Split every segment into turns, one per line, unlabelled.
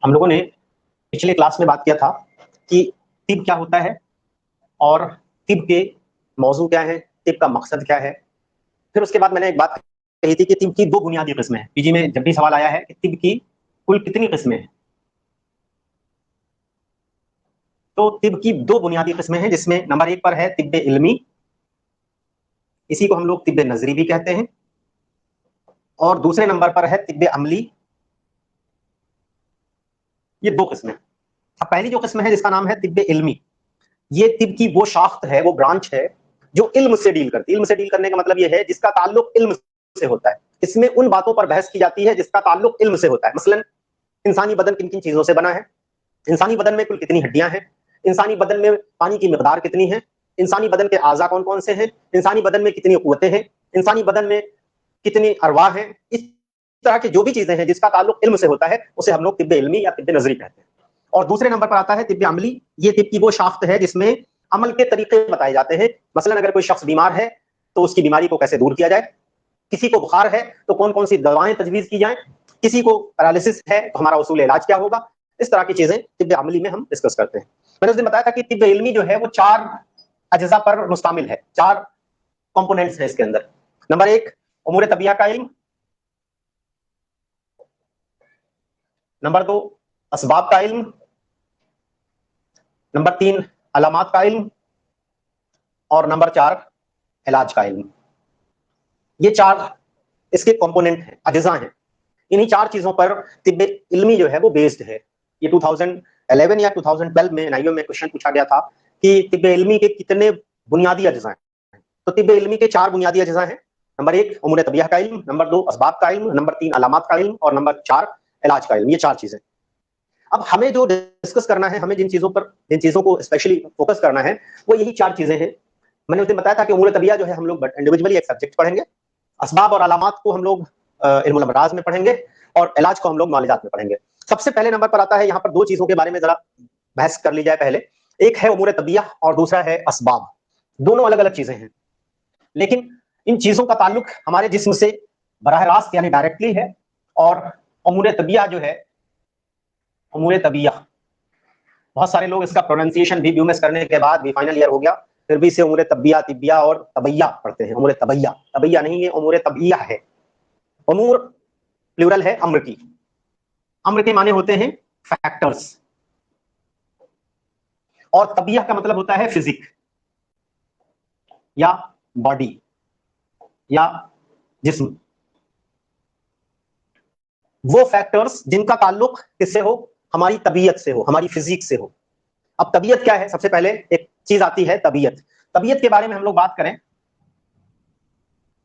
हम लोगों ने पिछले क्लास में बात किया था कि तिब क्या होता है और तिब के मौजू क्या है, तिब का मकसद क्या है। फिर उसके बाद मैंने एक बात कही थी कि तिब की दो बुनियादी किस्में हैं। पीजी में जब भी सवाल आया है कि तिब की कुल कितनी किस्में हैं, तो तिब की दो बुनियादी किस्में हैं, जिसमें नंबर एक पर है तिब्बे इल्मी, इसी को हम लोग तिब्बे नजरी भी कहते हैं, और दूसरे नंबर पर है तिब्बे अमली। ये दो किस्में। अब पहली जो किस्म है जिसका नाम है तिब्बे इल्मी, ये तिब की वो शाख्त है, वो ब्रांच है जो इल्म से डील करती है। इल्म से डील करने का मतलब ये है जिसका ताल्लुक इल्म से होता है। इसमें उन बातों पर बहस की जाती है जिसका ताल्लुक इल्म से होता है। मसलन इंसानी बदन किन किन चीजों से बना है, इंसानी बदन में कुल कितनी हड्डियां हैं, इंसानी बदन में पानी की मिकदार कितनी है, इंसानी बदन के आजा कौन कौन से हैं, इंसानी बदन में कितनी कुव्वतें हैं, इंसानी बदन में कितनी अरवाह हैं। इस तरह की जो भी चीजें हैं जिसका ताल्लुक इल्म से होता है उसे हम लोग तिब्बे इल्मी या तिब्बे नजरी कहते हैं। और दूसरे नंबर पर आता है तिब्बे अमली। ये तिब की वो शाख्त है जिसमें अमल के तरीके बताए जाते हैं। मसलन अगर कोई शख्स बीमार है तो उसकी बीमारी को कैसे दूर किया जाए, किसी को बुखार है तो कौन कौन सी दवाएं तजवीज की जाए, किसी को पैरालिसिस है तो हमारा उसूल इलाज क्या होगा। इस तरह की चीजें तिब्बे अमली में हम डिस्कस करते हैं। मैंने उस दिन बताया था कि तिब्बे इल्मी जो है वो चार अज्जा पर मुश्तमिल है, चार कंपोनेंट्स है इसके अंदर। नंबर एक, उमूर तबिया का इल्म। नंबर दो, असबाब का इल्म। नंबर तीन, अलामात का इल्म। और नंबर चार, इलाज का इल्म। ये चार इसके कंपोनेंट हैं, अज्जा हैं। इन्हीं चार चीजों पर तिब्बे इल्मी जो है वो बेस्ड है। ये 2011 या 2012 में एनआईओ में क्वेश्चन पूछा गया था कि तिब्बे इल्मी के कितने बुनियादी अज्जा हैं। तो तिब्बे इल्मी के चार बुनियादी अज्जा हैं। नंबर एक, उमूर तबिया का इल्म। नंबर दो, असबाब का इल्म। नंबर तीन, अलामात का इल्म। और नंबर चार, इलाज का इल्म। ये चार चीजें। अब हमें जो डिस्कस करना है, हमें जिन चीजों को स्पेशली फोकस करना है, वो यही चार चीजें हैं। मैंने उस दिन बताया था कि उमूर तबिया जो है हम लोग इंडिविजुअली एक सब्जेक्ट पढ़ेंगे, असबाब और अलामात को हम लोग इल्मुल अमराज में पढ़ेंगे, और इलाज को हम लोग मालिजात में पढ़ेंगे। सबसे पहले नंबर पर आता है, यहाँ पर दो चीजों के बारे में जरा बहस कर ली जाए पहले। एक है उमूर तबिया और दूसरा है असबाब। दोनों अलग अलग चीजें हैं, लेकिन इन चीजों का ताल्लुक हमारे जिस्म से बराह रास्त यानी डायरेक्टली है। और उमूर तबिया जो है, उमूर तबिया, बहुत सारे लोग इसका प्रोनाउंसिएशन भी BMS करने के बाद भी, फाइनल ईयर हो गया, फिर भी इसे उमूर तबिया, तिबिया और तबैया पढ़ते हैं। उमूर तबैया, तबैया नहीं, ये उमूर तबिया है। उमूर प्लूरल है अम्र की। अम्र के माने होते हैं फैक्टर्स, और तबिया का मतलब होता है फिजिक या बॉडी या जिस्म। वो फैक्टर्स जिनका ताल्लुक किससे हो, हमारी तबीयत से हो, हमारी फिजिक से हो। अब तबीयत क्या है, सबसे पहले एक चीज आती है तबीयत। तबीयत के बारे में हम लोग बात करें,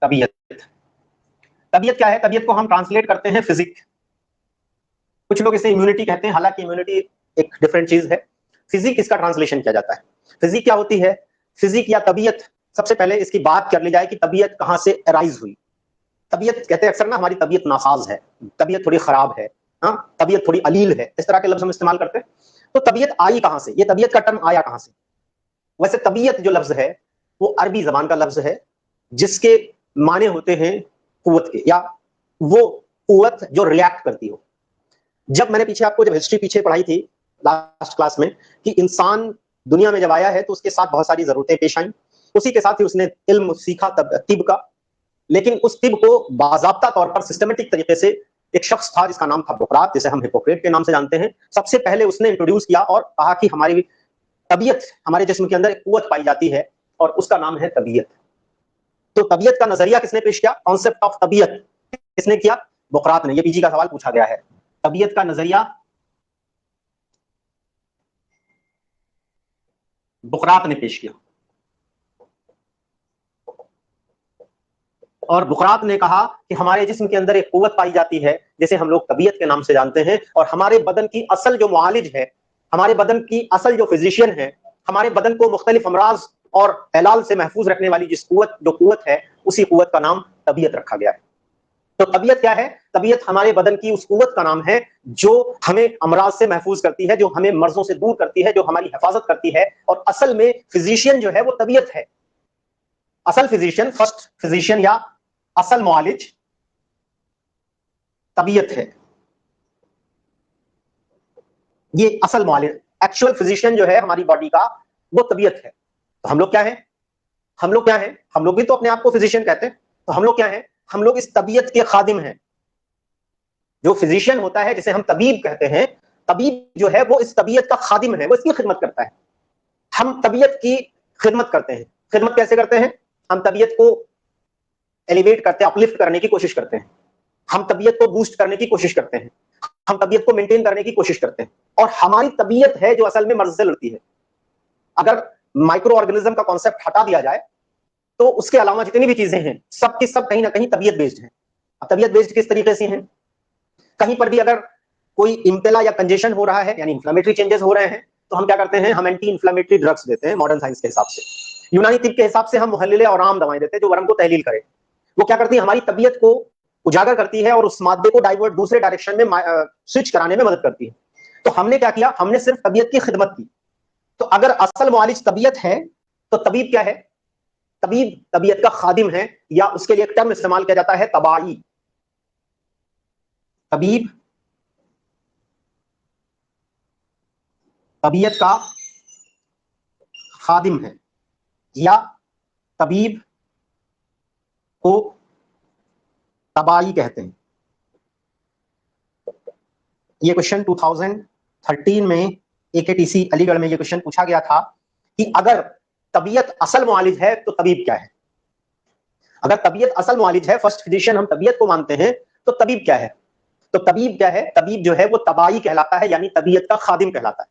तबीयत, तबीयत क्या है? तबीयत को हम ट्रांसलेट करते हैं फिजिक। कुछ लोग इसे इम्यूनिटी कहते हैं, हालांकि इम्यूनिटी एक डिफरेंट चीज है। फिजिक इसका ट्रांसलेशन किया जाता है। फिजिक क्या होती है? फिजिक या तबीयत, सबसे पहले इसकी बात कर ली जाए कि तबीयत कहां से अराइज हुई। तबीयत कहते हैं अक्सर ना, हमारी तबीयत नासाज है, तबीयत थोड़ी खराब है, हाँ, तबीयत थोड़ी अलील है, इस तरह के लफ्ज हम इस्तेमाल करते हैं। तो तबीयत आई कहां से, ये तबीयत का टर्म आया कहां से? वैसे तबीयत जो लफ्ज है वो अरबी जबान का लफ्ज है, जिसके माने होते हैं कुव्वत के, या वो कुव्वत जो रिएक्ट करती हो। जब मैंने पीछे आपको जब हिस्ट्री पीछे पढ़ाई थी लास्ट क्लास में, कि इंसान दुनिया में जब आया है तो उसके साथ बहुत सारी जरूरतें पेश आई, उसी के साथ ही उसने इल्म सीखा, तिब का। लेकिन उस तिब को बाज़ाब्ता तौर पर सिस्टमेटिक तरीके से एक शख्स था जिसका नाम था बुकरात, जिसे हम हिपोक्रेट के नाम से जानते हैं। सबसे पहले उसने इंट्रोड्यूस किया और कहा कि हमारी तबीयत, हमारे जिस्म के अंदर एक कुव्वत पाई जाती है और उसका नाम है तबीयत। तो तबीयत का नजरिया किसने पेश किया? कॉन्सेप्ट ऑफ तबीयत किसने किया? बुकरात ने। ये पीजी का सवाल पूछा गया है। तबीयत का नजरिया बुकरात ने पेश किया, और बुकरात ने कहा कि हमारे जिस्म के अंदर एक कुव्वत पाई जाती है जिसे हम लोग तबीयत के नाम से जानते हैं, और हमारे बदन की असल जो मुआलिज है, हमारे बदन की असल जो फिजिशियन है, हमारे बदन को मुख्तलिफ अमराज और एलाल से महफूज रखने वाली जिस कुव्वत है, उसी कुव्वत का नाम तबीयत रखा गया है। तो तबीयत क्या है? तबीयत हमारे बदन की उस कुव्वत का नाम है जो हमें अमराज से महफूज करती है, जो हमें मर्जों से दूर करती है, जो हमारी हिफाजत करती है। और असल में फिजिशियन जो है वो तबीयत है। असल फिजिशियन, फर्स्ट फिजिशियन या असल मुआलिज तबीयत है। ये असल मुआलिज, एक्चुअल फिजिशियन जो है हमारी बॉडी का, वो तबीयत है। तो हम लोग क्या है, हम लोग क्या है, हम लोग भी तो अपने आप को फिजिशियन कहते हैं। तो हम लोग क्या है, हम लोग इस तबीयत के खादिम हैं। जो फिजिशियन होता है, जिसे हम तबीब कहते हैं, तबीब जो है वो इस तबीयत का खादिम है, वो इसकी खिदमत करता है। हम तबीयत की खिदमत करते हैं। खिदमत कैसे करते हैं? हम तबीयत को एलिवेट करते हैं, अपलिफ्ट करने की कोशिश करते हैं। हम तबीयत को बूस्ट करने की कोशिश करते हैं। हम तबीयत को मेंटेन करने की कोशिश करते हैं। और हमारी तबीयत है जो असल में मर्ज से लड़ती है। अगर माइक्रो ऑर्गेनिज्म का कॉन्सेप्ट हटा दिया जाए तो उसके अलावा जितनी भी चीजें हैं सब की सब कहीं ना कहीं तबीयत बेस्ड है। अब तबीयत बेस्ड किस तरीके से है? कहीं पर भी अगर कोई इम्पेला या कंजेशन हो रहा है, यानी इंफ्लेमेटरी चेंजेस हो रहे हैं, तो हम क्या करते हैं, हम एंटी इंफ्लेमेटरी ड्रग्स देते हैं मॉडर्न साइंस के हिसाब से। यूनानी तिब के हिसाब से हम मुहल्लिले और आम दवाएं देते हैं जो वर्म को तहलील करे। वो क्या करती है, हमारी तबीयत को उजागर करती है और उस मादे को डाइवर्ट दूसरे डायरेक्शन में स्विच कराने में मदद करती है। तो हमने क्या किया, हमने सिर्फ तबीयत की खिदमत की। तो अगर असल मुआलिज तबीयत है तो तबीब क्या है? तबीब तबीयत का खादिम है, या उसके लिए एक टर्म इस्तेमाल किया जाता है तबाई। तबीब तबीयत का खादिम है, या तबीब को तबाई कहते हैं। ये क्वेश्चन 2013 में AKTC अलीगढ़ में ये क्वेश्चन पूछा गया था कि अगर तबीयत असल मुआलिज है तो तबीब क्या है? अगर तबीयत असल मुआलिज है, फर्स्ट फिजिशियन हम तबीयत को मानते हैं, तो तबीब क्या है? तो तबीब क्या है? तबीब जो है वो तबाई कहलाता है, यानी तबीयत का खादिम कहलाता है।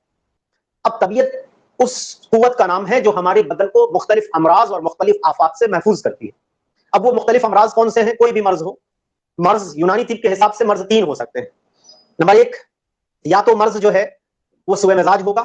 अब तबीयत उस कुव्वत का नाम है जो हमारे बदन को मुख्तलिफ अमराज और मुख्तलिफ आफात से महफूज करती है। अब वो मुख्तलिफ अमराज कौन से हैं? कोई भी मर्ज हो। मर्ज यूनानी तिब के हिसाब से मर्ज 3 हो सकते हैं। नंबर 1, या तो मर्ज जो है वो सुए मिजाज होगा।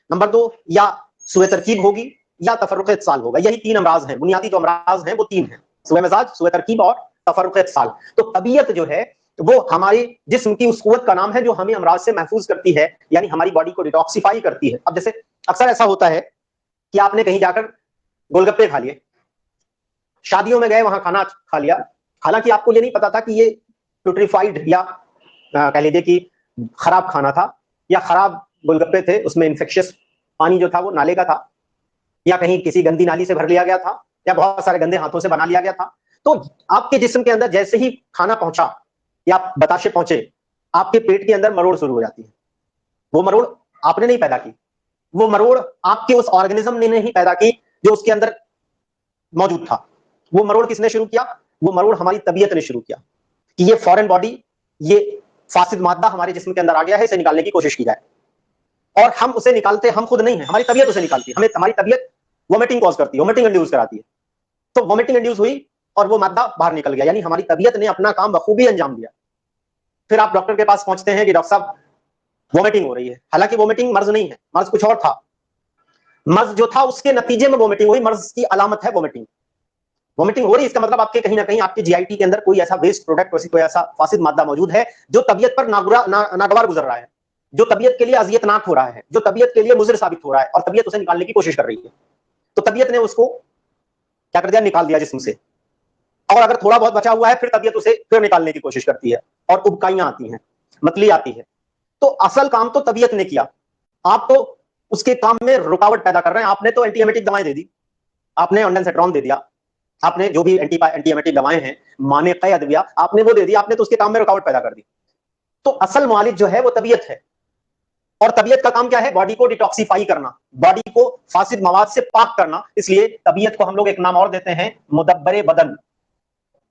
नंबर 2, या सुए तरकीब होगी, या तफर्रुक़ इत्साल होगा। यही 3 अमराज हैं, बुनियादी जो अमराज हैं वो 3 हैं, सुए मिजाज, सुए तरकीब और तफर्रुक़ इत्साल। तो तबीयत जो है वो हमारी जिस्म की उस कुव्वत का नाम है जो हमें अमराज से महफूज करती है, यानी हमारी बॉडी को डिटॉक्सिफाई करती है। अब जैसे अक्सर ऐसा होता है कि आपने कहीं जाकर गोलगप्पे खा लिए, शादियों में गए, वहां खाना खा लिया, हालांकि आपको ये नहीं पता था कि ये प्यूट्रीफाइड या कह लीजिए कि खराब खाना था, या खराब गोलगप्पे थे, उसमें इंफेक्शियस पानी जो था वो नाले का था, या कहीं किसी गंदी नाली से भर लिया गया था, या बहुत सारे गंदे हाथों से बना लिया गया था। तो आपके जिस्म के अंदर जैसे ही खाना पहुंचा या बताशे पहुंचे, आपके पेट के अंदर मरोड़ शुरू हो जाती है। वो मरोड़ आपने नहीं पैदा की, वो मरोड़ आपके उस ऑर्गेनिज्म ने नहीं पैदा की जो उसके अंदर मौजूद था। वो मरोड़ किसने शुरू किया? वो मरोड़ हमारी तबीयत ने शुरू किया कि ये फॉरेन बॉडी, ये फासिद मादा हमारे जिस्म के अंदर आ गया है, इसे निकालने की कोशिश की जाए। और हम उसे निकालते, हम खुद नहीं है, हमारी तबीयत उसे निकालती है। हमें हमारी तबीयत वोमिटिंग कॉज करती है, वोमिटिंग इंड्यूस कराती है। तो वोमिटिंग इंड्यूस हुई और वो मादा बाहर निकल गया, यानी हमारी तबीयत ने अपना काम बखूबी अंजाम दिया। फिर आप डॉक्टर के पास पहुंचते हैं कि डॉक्टर साहब वोमिटिंग हो रही है, हालांकि वोमिटिंग मर्ज नहीं है, मर्ज कुछ और था। मर्ज जो था उसके नतीजे में वोमिटिंग हुई, मर्ज की अलामत है वोमिटिंग। वोमिटिंग हो रही, इसका मतलब आपके कहीं ना कहीं आपके जीआईटी के अंदर कोई ऐसा वेस्ट प्रोडक्ट, कोई ऐसा फासिद मादा मौजूद है जो तबीयत पर नागवार गुजर रहा है, जो तबीयत के लिए अजियतनाक हो रहा है, जो तबीयत के लिए मुज़िर साबित हो रहा है, और तबीयत उसे निकालने की कोशिश कर रही है। तो तबीयत ने उसको क्या कर दिया, निकाल दिया जिस्म से। और अगर थोड़ा बहुत बचा हुआ है, फिर तबीयत उसे फिर निकालने की कोशिश करती है, और उबकाइयां आती हैं, मतली आती है। तो असल काम तो तबीयत ने किया, आप तो उसके काम में रुकावट पैदा कर रहे हैं। आपने तो एंटीएमेटिक दवाएं दे दी, आपने ऑन्डेंसेट्रॉन दे दिया, आपने जो भी एंटीएमेटिक दवाएं हैं, माने कई अदविया, आपने वो दे दी, आपने तो उसके काम में रुकावट पैदा कर दी। तो असल मुआलिज जो है वो तबीयत है, और तबीयत का काम क्या है? बॉडी को डिटॉक्सिफाई करना, बॉडी को फासिद मवाद से पाक करना। इसलिए तबीयत को हम लोग एक नाम और देते हैं, मुदब्बरे बदन।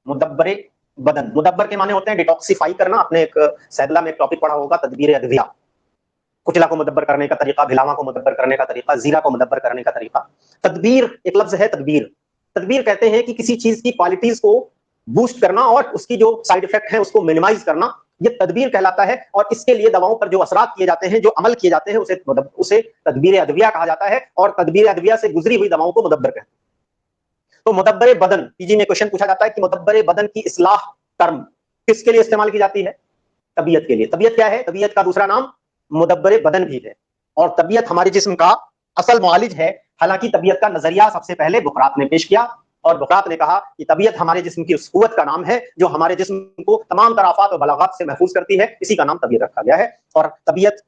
मुदब्बरे बदन, मुदब्बर के माने होते हैं डिटॉक्सिफाई करना। आपने एक सैदला में एक टॉपिक पढ़ा होगा, तदबीर अदविया, कुचला को मुदब्बर करने का तरीका, भिलावा को मुदब्बर करने का तरीका, जीरा को मुदब्बर करने का तरीका। तदबीर एक लफ्ज है, तदबीर। तदबीर कहते हैं कि किसी चीज की क्वालिटीज को बूस्ट करना और उसकी जो साइड इफेक्ट है उसको मिनिमाइज करना, ये तदबीर कहलाता है। और इसके लिए दवाओं पर जो असरात किए जाते हैं, जो अमल किए जाते हैं, उसे तदबीर अदविया कहा जाता है, और तदबीर अदविया से गुजरी हुई दवाओं को मुदब्बर कहते हैं। तो मुदब्बरे बदन, पीजी में क्वेश्चन पूछा जाता है कि मुदब्बरे बदन की इस्लाह टर्म किसके लिए इस्तेमाल की जाती है? तबीयत के लिए। तबीयत क्या है? तबीयत का दूसरा नाम मुदब्बरे बदन भी है, और तबीयत हमारे जिस्म का असल मुआलिज है। हालांकि तबीयत का नजरिया सबसे पहले बुकरात ने पेश किया, और बुकरात ने कहा कि तबीयत हमारे जिस्म की उस कुव्वत का नाम है जो हमारे जिस्म को तमाम तराफात और बलागात से महफूज करती है, इसी का नाम तबीयत रखा गया है। और तबीयत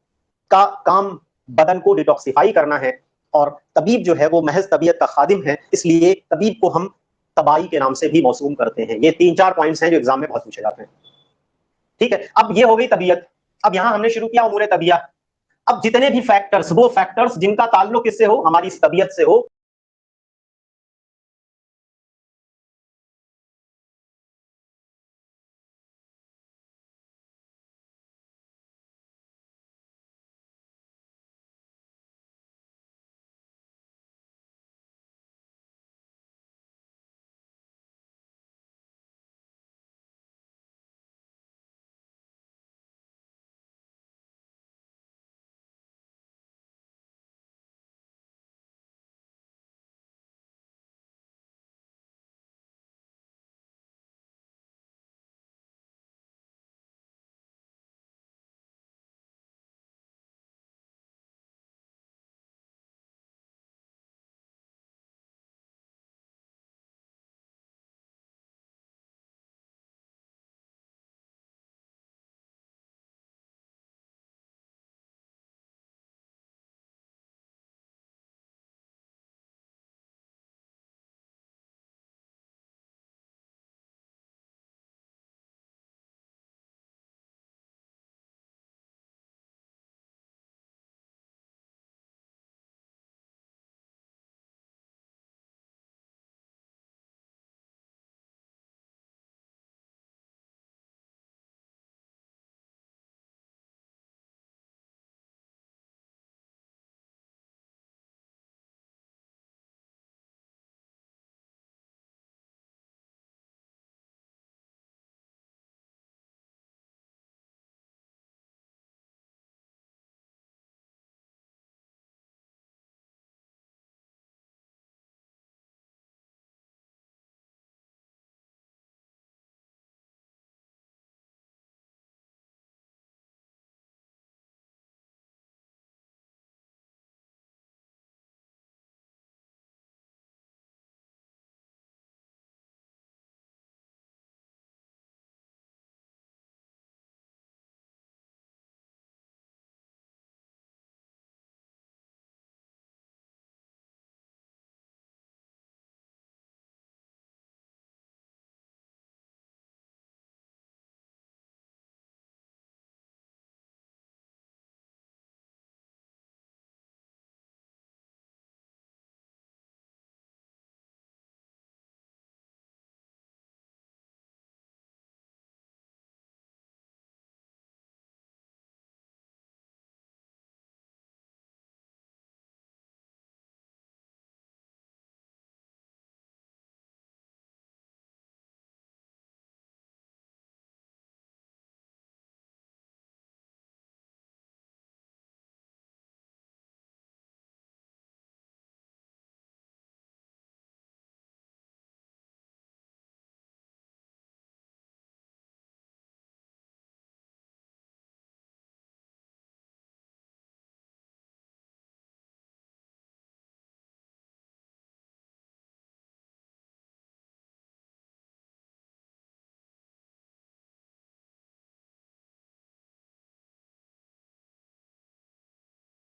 का काम बदन को डिटॉक्सिफाई करना है, और तबीब जो है वो महज तबीयत का खादिम है, इसलिए तबीब को हम तबाई के नाम से भी मौसूम करते हैं। ये 3-4 पॉइंट्स हैं जो एग्जाम में बहुत पूछे जाते हैं। ठीक है, अब ये हो गई तबीयत। अब यहां हमने शुरू किया उमूर तबिया। अब जितने भी फैक्टर्स, वो फैक्टर्स जिनका ताल्लुक किससे हो, हमारी इस तबीयत से हो,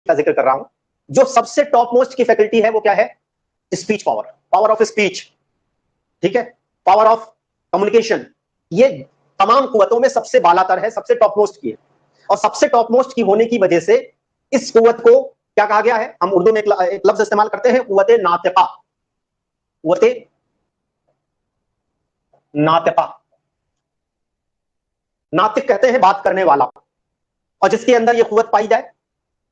का जिक्र कर रहा हूं। जो सबसे टॉप मोस्ट की फैकल्टी है वो क्या है? Speech power, power of speech. ठीक है, पावर ऑफ कम्युनिकेशन। ये तमाम कुवतों में सबसे बालातर है, सबसे टॉप मोस्ट की है। और सबसे टॉप मोस्ट की होने की वजह से इस कुवत को क्या कहा गया है? हम उर्दू में एक लफ्ज इस्तेमाल करते हैं, कुवत नातिका। कुवत नातिका, नातिक कहते हैं बात करने वाला। और जिसके अंदर ये कुवत पाई जाए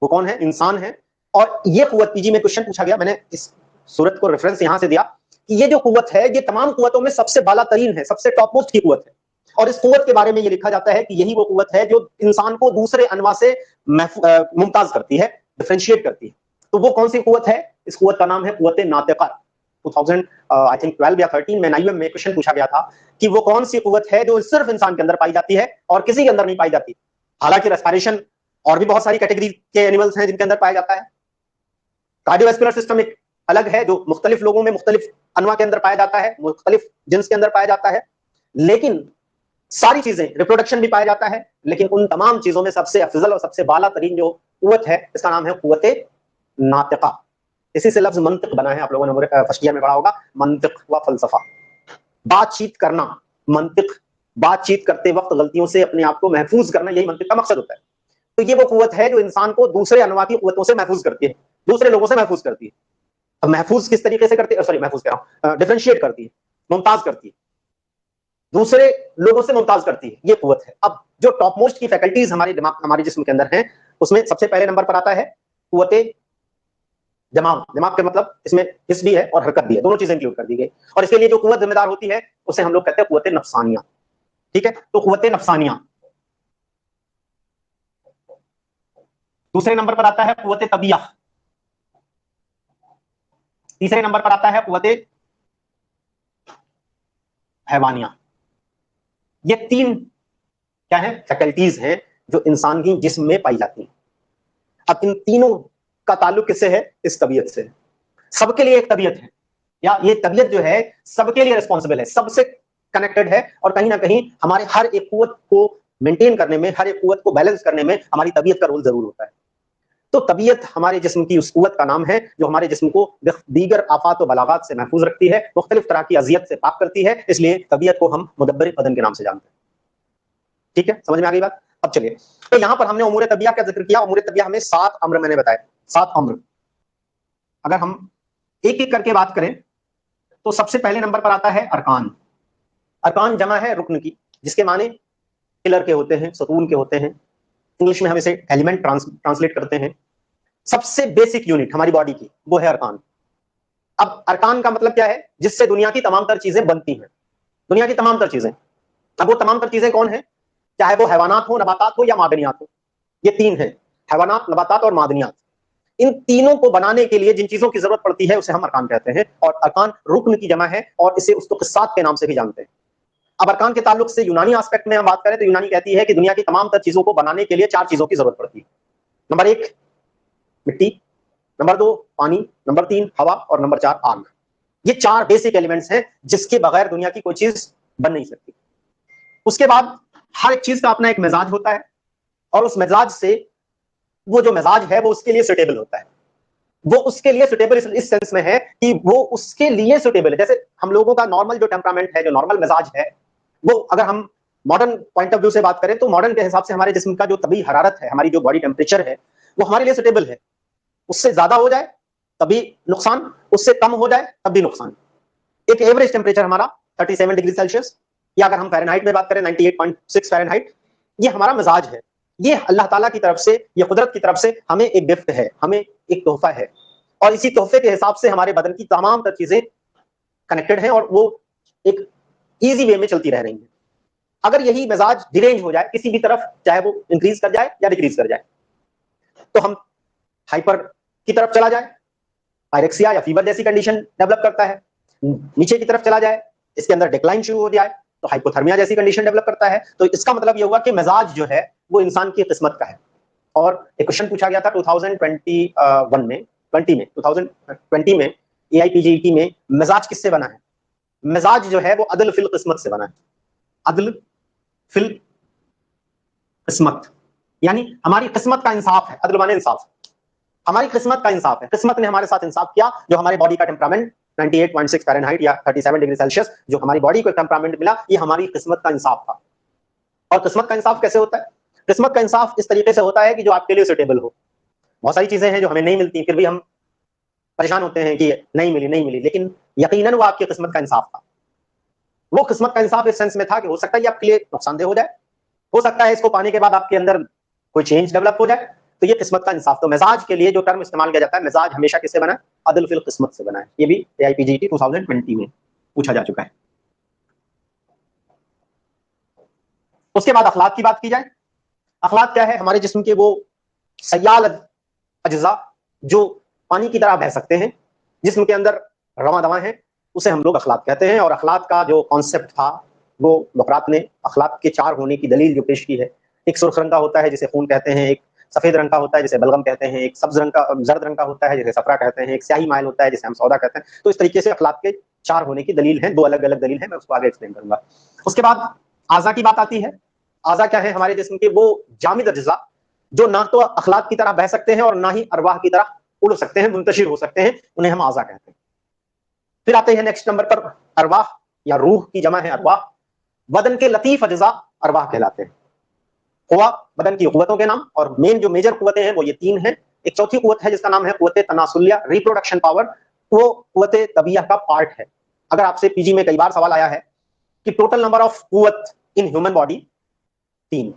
वो कौन है? इंसान है। और ये कुवत, पीजी में क्वेश्चन पूछा गया, मैंने इस सूरत को रेफरेंस यहां से दिया कि ये जो कुवत है ये तमाम कुवतों में सबसे बाला तरीन है, सबसे टॉप मोस्ट की कुवत है। और इस कुवत के बारे में ये लिखा जाता है कि यही वो कुवत है जो इंसान को दूसरे अनवा से मुमताज करती है, डिफरेंशिएट करती है। तो वो कौन सी कुवत है? इस कुवत का नाम है कुवत नातिका। 2000 आई थिंक 12 या 13 में नाइएम में क्वेश्चन पूछा गया था कि वो कौन सी कुवत है जो सिर्फ इंसान के अंदर पाई जाती है और किसी के अंदर नहीं पाई जाती। हालांकि रेस्पिरेशन और भी बहुत सारी कैटेगरी के एनिमल्स हैं जिनके अंदर पाया जाता है। कार्डियोवैस्कुलर सिस्टम एक अलग है जो मुख्तलिफ लोगों में मुख्तलिफ अनवा के अंदर पाया जाता है, मुख्तलिफ जिन्स के अंदर पाया जाता है। लेकिन सारी चीजें, रिप्रोडक्शन भी पाया जाता है, लेकिन उन तमाम चीजों में सबसे अफजल और सबसे बाला तरीन जो कुव्वत है, इसका नाम है कुव्वत नातिका। इसी से लफ्ज मंतिक बना है, आप लोगों ने फर्स्ट ईयर में पढ़ा होगा, मंतिक व फलसफा, बातचीत करना। मंतिक, बातचीत करते वक्त गलतियों से अपने आप को महफूज करना, यही मंतिक का मकसद होता है। तो ये वो कुव्वत है जो इंसान को दूसरे अनवा की कुव्वतों से महफूज करती है, दूसरे लोगों से महफूज करती है। अब महफूज किस तरीके से करती है, सॉरी महफूज कह रहा हूं, डिफरेंशिएट करती है, मुमताज करती है, दूसरे लोगों से मुमताज करती है, ये कुव्वत है। अब जो टॉप मोस्ट की फैकल्टीज हमारे दिमाग, हमारे जिस्म के अंदर हैं, उसमें सबसे पहले नंबर पर आता है कुव्वत दिमाग। दिमाग के मतलब इसमें हिस्स भी है और हरकत भी है, दोनों चीजें इंक्लूड कर दी गई। और इसके लिए जो कुव्वत जिम्मेदार होती है उसे हम लोग कहते हैं कुव्वत नफसानिया। ठीक है, तो कुव्वत नफसानिया। दूसरे नंबर पर आता है कुव्वत तबिया। तीसरे नंबर पर आता है कुव्वत हैवानिया। ये तीन क्या है, फैकल्टीज हैं जो इंसान की जिस्म में पाई जाती हैं। अब इन तीनों का ताल्लुक किससे है, इस तबीयत से। सबके लिए एक तबीयत है, या ये तबीयत जो है सबके लिए रिस्पॉन्सिबल है, सबसे कनेक्टेड है, और कहीं ना कहीं हमारे हर एक कुव्वत को मेंटेन करने में, हर एक कुव्वत को बैलेंस करने में हमारी तबीयत का रोल जरूर होता है। तो तबीयत हमारे जिस्म की उस कुव्वत का नाम है जो हमारे जिस्म को दीगर आफात व बलागात से महफूज रखती है, मुख्तलिफ तरह की अजियत से पाक करती है। इसलिए तबीयत को हम मुदब्बिर बदन के नाम से जानते हैं। ठीक है, समझ में आ गई बात। अब चलिए, तो यहां पर हमने उमूर तबिया का जिक्र किया। उमूर तबिया हमें 7 अम्र मैंने बताया, 7 अम्र। अगर हम एक एक करके बात करें तो सबसे पहले नंबर पर आता है अरकान। अरकान जमा है रुकन की, जिसके माने पिलर के होते हैं, सतून के होते हैं। इंग्लिश में हम इसे एलिमेंट ट्रांसलेट करते हैं। सबसे बेसिक यूनिट हमारी बॉडी की वो है अरकान। अब अरकान का मतलब क्या है, जिससे दुनिया की तमाम तर चीजें बनती हैं, दुनिया की तमाम तर चीजें। अब वो तमाम तर चीजें कौन है, चाहे वो हैवानात हो, नबातात हो या मादनियात हो। ये तीन है, हैवानात, नबातात और मादनियात। इन तीनों को बनाने के लिए जिन चीजों की जरूरत पड़ती है उसे हम अरकान कहते हैं। और अरकान रुकन की जमा है और इसे उसको क़िस्सात के नाम से भी जानते हैं। अब अरकान के ताल्लुक से यूनानी एस्पेक्ट में हम बात करें तो यूनानी कहती है कि दुनिया की तमाम तर चीजों को बनाने के लिए 4 चीजों की जरूरत पड़ती है। नंबर 1 मिट्टी, नंबर 2 पानी, नंबर 3 हवा और नंबर 4 आग। ये 4 बेसिक एलिमेंट्स हैं जिसके बगैर दुनिया की कोई चीज बन नहीं सकती। उसके बाद हर एक चीज का अपना एक मिजाज होता है, और उस मिजाज से वो जो मिजाज है वो उसके लिए सुटेबल होता है। वो उसके लिए सुटेबल इस सेंस में है कि वो उसके लिए सुटेबल है। जैसे हम लोगों का नॉर्मल जो टेम्परामेंट है, जो नॉर्मल मिजाज है, वो अगर हम मॉडर्न पॉइंट ऑफ व्यू से बात करें तो मॉडर्न के हिसाब से हमारे जिस्म का जो तभी हरारत है, हमारी जो बॉडी टेम्परेचर है, वो हमारे लिए सुटेबल है। उससे ज्यादा हो जाए तभी नुकसान, उससे कम हो जाए तब भी नुकसान। एक एवरेज टेम्परेचर हमारा 37 डिग्री सेल्सियस, या अगर हम फ़ारेनहाइट में बात करें 98.6 फ़ारेनहाइट, ये हमारा मिजाज है। ये अल्लाह ताला की तरफ से, ये कुदरत की तरफ से हमें एक गिफ्ट है, हमें एक तोहफा है। और इसी तोहफे के हिसाब से हमारे बदन की तमाम तर चीजें कनेक्टेड हैं और वो एक इजी वे में चलती रह रही हैं। अगर यही मिजाज डिरेंज हो जाए किसी भी तरफ, चाहे वो इंक्रीज कर जाए या डिक्रीज कर जाए, तो हम हाइपर की तरफ चला जाए, पायरेक्सिया या फीवर जैसी कंडीशन डेवलप करता है। नीचे की तरफ चला जाए, इसके अंदर डिक्लाइन शुरू हो जाए तो हाइपोथर्मिया जैसी कंडीशन डेवलप करता है। तो इसका मतलब यह हुआ कि मिजाज जो है वो इंसान की किस्मत का है। और एक क्वेश्चन पूछा गया था 2021 में, 2020 में AIPGET में, मिजाज किससे बना है? मिजाज जो है वो अदल फिल किस्मत से बना है। अदल फिल किस्मत यानी हमारी किस्मत का इंसाफ है। अदल माने इंसाफ, हमारी किस्मत का इंसाफ है। किस्मत ने हमारे साथ इंसाफ किया, जो हमारी बॉडी का टेम्परामेंट 98.6 फ़ारेनहाइट या 37 डिग्री सेल्सियस जो हमारी बॉडी को टेम्परामेंट मिला, ये हमारी किस्मत का इंसाफ था। और किस्मत का इंसाफ कैसे होता है? किस्मत का इंसाफ इस तरीके से होता है कि जो आपके लिए सुटेबल हो। बहुत सारी चीजें हैं जो हमें नहीं मिलती, फिर भी हम परेशान होते हैं कि नहीं मिली नहीं मिली, लेकिन यकीनन वो आपकी किस्मत का इंसाफ था। वो किस्मत का इंसाफ इस सेंस में था कि हो सकता है ये आपके लिए नुकसानदेह हो जाए, हो सकता है इसको पाने के बाद आपके अंदर कोई चेंज डेवलप हो जाए, तो ये किस्मत का इंसाफ। तो मिजाज के लिए जो टर्म इस्तेमाल किया जाता है, मिजाज हमेशा किससे बना है? अदल फिल किस्मत से बना है। ये भी AIPGET 2020 में पूछा जा चुका है। उसके बाद अखलाक की बात की जाए। अखलाक क्या है? हमारे जिस्म के वो सयाल अज्जा जो पानी की तरह बह सकते हैं, जिस्म के अंदर रवां दवा है, उसे हम लोग अखलाक कहते हैं। और अखलाक का जो कॉन्सेप्ट था वो बुकरात ने अखलाक के 4 होने की दलील जो पेश की है। एक सुर्ख रंग का होता है जिसे खून कहते हैं, एक सफेद रंग का होता है जिसे बलगम कहते हैं, एक सब्ज रंग का, जर्द रंग का होता है जिसे सफरा कहते हैं, एक स्याही माइल होता है जिसे हम सौदा कहते हैं। तो इस तरीके से अखलाक के 4 होने की दलील है, 2 अलग अलग दलील है, मैं उसको आगे एक्सप्लेन करूंगा। उसके बाद आज़ा की बात आती है। आज़ा क्या है? हमारे जिस्म के वो जामिद अज्जा जो ना तो अखलाक की तरह बह सकते हैं और ना ही अरवाह की तरह उड़ सकते हैं, मुंतशिर हो सकते हैं, उन्हें हम आज़ा कहते हैं। फिर आते हैं नेक्स्ट नंबर पर, अरवाह या रूह की जमा है अरवाह। बदन के लतीफ अज्जा अरवाह कहलाते हैं। कुव्वा बदन की कुव्वतों के नाम, और मेन जो मेजर कुव्वतें हैं वो ये 3 हैं। एक चौथी कुव्वत है जिसका नाम है कुव्वत तनासुलिया, रिप्रोडक्शन पावर, वो कुव्वत तबिया का पार्ट है। अगर आपसे पीजी में कई बार सवाल आया है कि टोटल नंबर ऑफ कुव्वत in human body 3,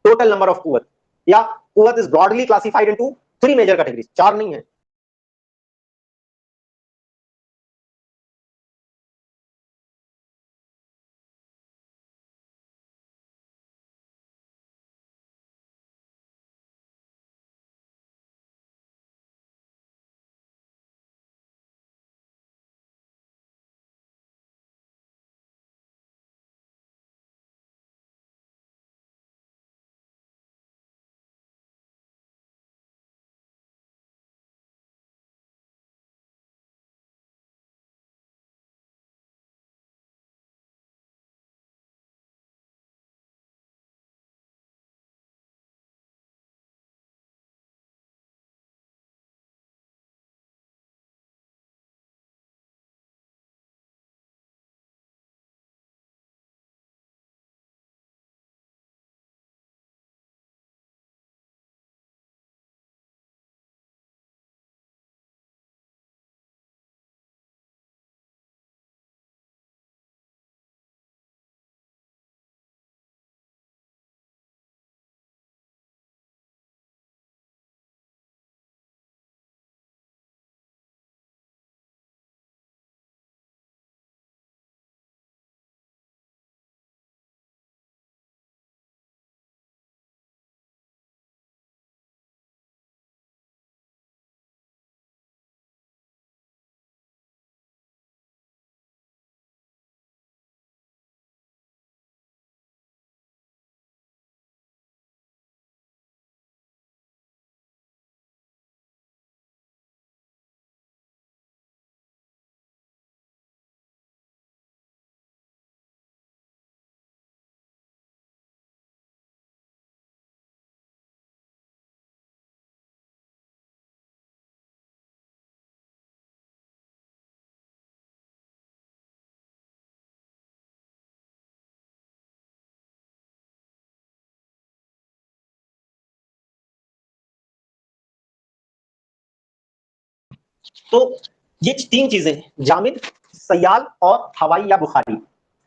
total number of कुव्वत, या कुव्वत is broadly classified into 3 major categories, 4 नहीं है। तो ये 3 चीजें, जामिद, सयाल और हवाई या बुखारी,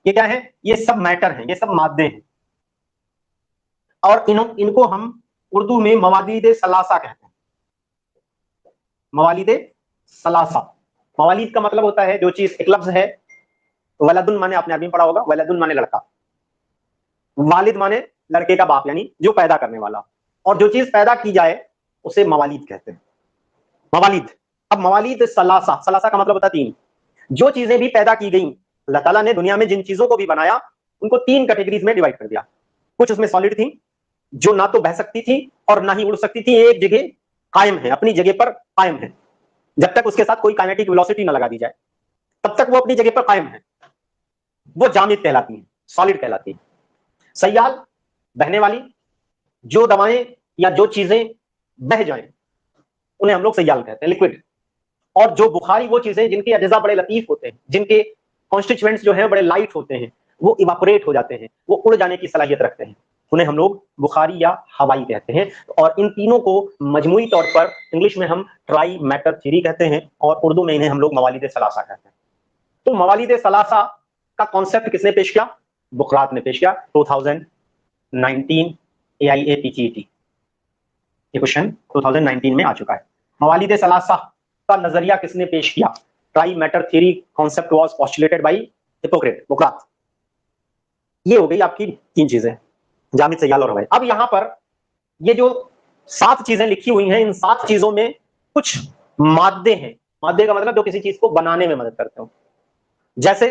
ये क्या है? ये सब मैटर हैं, ये सब मादे हैं, और इनको हम उर्दू में मवालिद सलासा कहते हैं। मवालिद सलासा, मवालिद का मतलब होता है जो चीज, एक लफ्ज है वलदुन, माने आपने अरबी में पढ़ा होगा, वलदुन माने लड़का, वालिद माने लड़के का बाप, यानी जो पैदा करने वाला, और जो चीज पैदा की जाए उसे मवालिद कहते हैं, मवालिद। अब मवालिद सलासा, सलासा का मतलब होता है 3। जो चीजें भी पैदा की गई, अल्लाह ताला ने दुनिया में जिन चीजों को भी बनाया उनको 3 कैटेगरीज में डिवाइड कर दिया। कुछ उसमें सॉलिड थी, जो ना तो बह सकती थी और ना ही उड़ सकती थी, एक जगह कायम है, अपनी जगह पर कायम है, जब तक उसके साथ कोई काइनेटिक वेलोसिटी ना लगा दी जाए तब तक वो अपनी जगह पर कायम है, वो जामिद कहलाती है, सॉलिड कहलाती है। सयाल, बहने वाली, जो दवाएं या जो चीजें बह जाएं उन्हें हम लोग सयाल कहते हैं, लिक्विड। और जो बुखारी, वो चीजें जिनके अज्जा बड़े लतीफ होते हैं, जिनके कॉन्स्टिट्यूएंट्स जो हैं बड़े लाइट होते हैं, वो इवापोरेट हो जाते हैं, वो उड़ जाने की सलाहियत रखते हैं, उन्हें हम लोग बुखारी या हवाई कहते हैं। और इन तीनों को मजमूई तौर पर इंग्लिश में हम ट्राई मैटर थ्योरी कहते हैं, और उर्दू में इन्हें हम लोग मवालिद सलासा कहते हैं। तो मवालिद सलासा का कॉन्सेप्ट किसने पेश किया? बुकरात ने पेश किया, 2019 AIAPGET, ये क्वेश्चन 2019 में आ चुका है। मवालिद सलासा का नजरिया किसने पेश किया? Tri matter theory concept was postulated by Hippocrates, बुकरात। ये हो गई आपकी 3 चीजें, जामिद, सयाल और हवाई। अब यहां पर ये जो 7 चीजें लिखी हुई हैं, इन 7 चीजों में कुछ मादे हैं। मादे का मतलब जो किसी चीज को बनाने में मदद करते हो, जैसे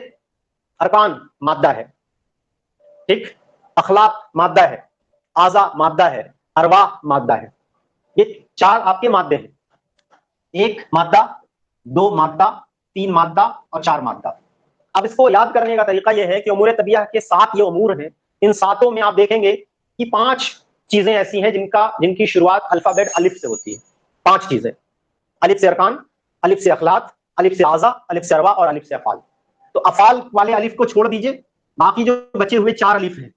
अरकान मादा है, ठीक, अखलाक मादा है, आजा मादा है, अरवाह मादा है। ये 4 आपके मादे हैं, 1 मादा, 2 मादा, 3 मादा और 4 मादा। अब इसको याद करने का तरीका यह है कि उमूर तबिया के 7 ये उमूर हैं, इन 7 में आप देखेंगे कि 5 चीजें ऐसी हैं जिनकी शुरुआत अल्फाबेट अलिफ से होती है। 5 चीजें, अलिफ से अरकान, अलिफ से अखलाक, अलिफ से आजा, अलिफ से अरवा और अलिफ से अफाल। तो अफाल वाले अलिफ को छोड़ दीजिए, बाकी जो बचे हुए 4 अलिफ हैं,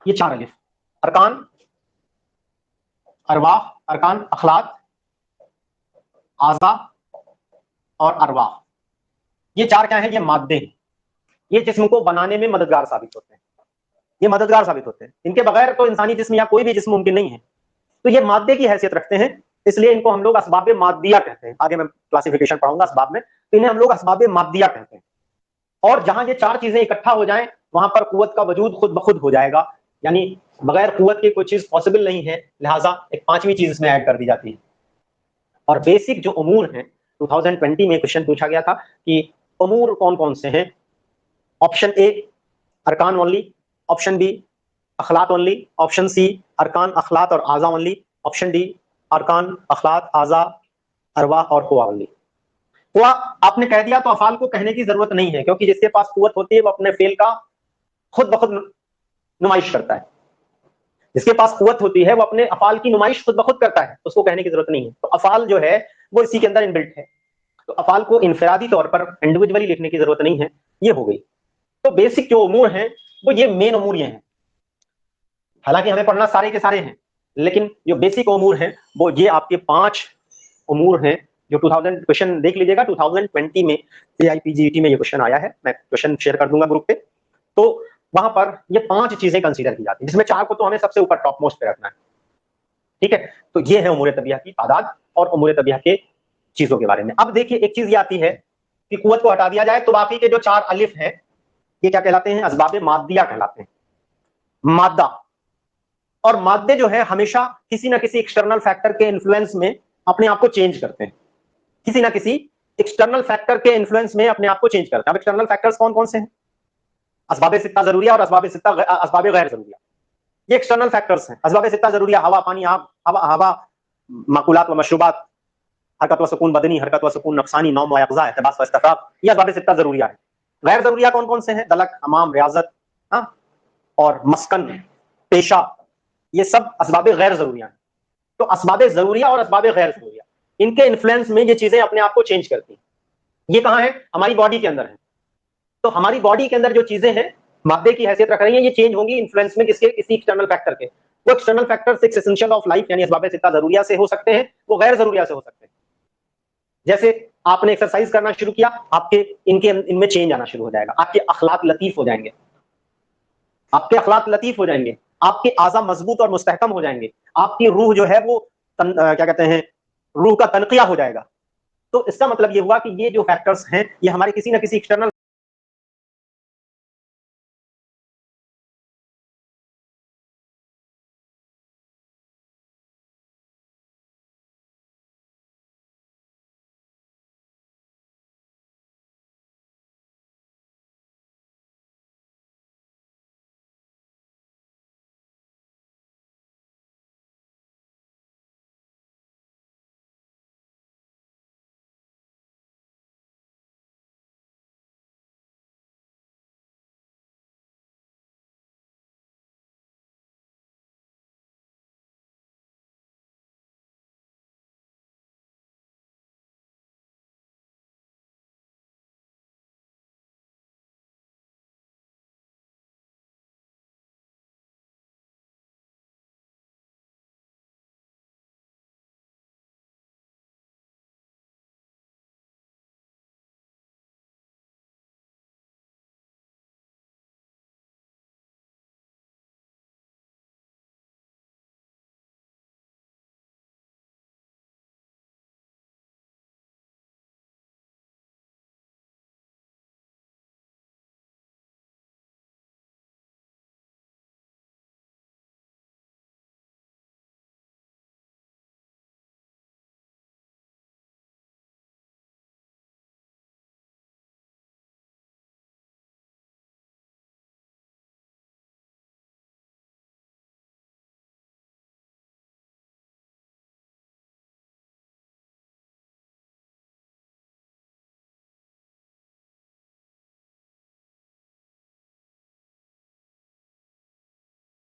ये 4 अलिफ, अरकान, अरवा, अरकान, अखलाक, आजा और अरवा, ये 4 क्या है? ये मादे हैं। ये जिस्म को बनाने में मददगार साबित होते हैं, ये मददगार साबित होते हैं। इनके बगैर तो इंसानी जिस्म या कोई भी जिस्म मुमकिन नहीं है। तो ये मादे की हैसियत रखते हैं, इसलिए इनको हम लोग असबाब मादिया कहते हैं। आगे मैं क्लासिफिकेशन पढ़ूंगा असबाब में, तो इन्हें हम लोग असबाब मादिया कहते हैं। और जहां ये 4 चीजें इकट्ठा हो जाएं, वहां पर कुव्वत का वजूद खुद ब खुद हो जाएगा, यानी बगैर कुव्वत के कोई चीज पॉसिबल नहीं है, लिहाजा एक 5वीं चीज इसमें ऐड कर दी जाती है। और बेसिक जो उमूर हैं, 2020 में क्वेश्चन पूछा गया था कि उमूर कौन कौन से हैं। ऑप्शन ए अरकान ओनली, ऑप्शन बी अखलात ओनली, ऑप्शन सी अरकान अखलात और आजा ओनली, ऑप्शन डी अरकान अखलात आजा अरवा और कुवा ओनली। कुवा आपने कह दिया तो अफाल को कहने की जरूरत नहीं है, क्योंकि जिसके पास कुव्वत होती है वो अपने फेल का खुद ब खुद नुमाइश करता है। जिसके पास कुव्वत होती है वो अपने अफाल की नुमाइश खुद ब खुद करता है, उसको कहने की जरूरत नहीं है। तो अफाल जो है वो इसी के अंदर इनबिल्ट है, तो अफाल को इंफरादी तौर पर इंडिविजुअली लिखने की जरूरत नहीं है। ये हो गई। तो बेसिक जो उमूर हैं वो ये मेन उमूर ये हैं, हालांकि हमें पढ़ना सारे के सारे हैं, लेकिन जो बेसिक उमूर हैं वो ये आपके 5 उमूर हैं जो 2000 क्वेश्चन देख लीजिएगा, 2020 में AIPGET में ये क्वेश्चन आया है, मैं क्वेश्चन शेयर कर दूंगा ग्रुप पे। तो वहां पर ये 5 चीजें कंसीडर की जाती है, जिसमें 4 को तो हमें सबसे ऊपर टॉप मोस्ट पे रखना है, ठीक है। तो ये है उमूर तबिया की तादाद और उमूर तबिया के चीजों के बारे में। अब देखिए एक चीज ये आती है कि कुव्वत को हटा दिया जाए तो बाकी के जो 4 अलिफ हैं ये क्या कहलाते हैं? असबाब मादिया कहलाते हैं। मादा और मादे जो है हमेशा किसी ना किसी एक्सटर्नल फैक्टर के इन्फ्लुएंस में अपने आप को चेंज करते हैं, किसी ना किसी एक्सटर्नल फैक्टर के इन्फ्लुएंस में अपने आप को चेंज करते हैं। अब एक्सटर्नल फैक्टर्स कौन कौन से हैं? असबाब सित्ता जरूरिया और असबाब गैर जरूरिया, ये एक्सटर्नल फैक्टर्स हैं। असबाब सित्ता जरूरिया हवा, पानी, आग, हवा, माकुलात व मशरूबात, हरकत व सुकून बदनी, हरकत व सुकून नफसानी, नौम व यक़ज़ा, इहतिबास व इस्तिफ़राग़, ये असबाब सित्ता जरूरिया है। गैर जरूरिया कौन कौन से हैं? दलक, हमाम, रियाजत और मस्कन, पेशा, ये सब असबाब गैर जरूरिया हैं। तो असबाब जरूरिया और असबाब गैर जरूरिया, इनके इन्फ्लुएंस में ये चीजें अपने आप को चेंज करती हैं। ये कहां है? हमारी बॉडी के अंदर है। तो हमारी बॉडी के अंदर जो चीजें हैं मादे की हैसियत रख रही हैं, ये चेंज होंगी इन्फ्लुएंस में किसके? किसी एक्सटर्नल फैक्टर के। वो external factor 6 essential of life यानी असबाब सित्ता जरूरिया से हो सकते हैं, वो गैर जरूरिया से हो सकते हैं। जैसे आपने एक्सरसाइज करना शुरू किया, आपके इनमें चेंज आना शुरू हो जाएगा, आपके अखलाक लतीफ हो जाएंगे, आपके अखलाक लतीफ हो जाएंगे, आपके आज़ा मजबूत और मुस्तहकम हो जाएंगे, आपकी रूह जो है वो क्या कहते हैं, रूह का तनकिया हो जाएगा। तो इसका मतलब ये हुआ कि ये जो फैक्टर्स हैं ये हमारे किसी ना किसी एक्सटर्नल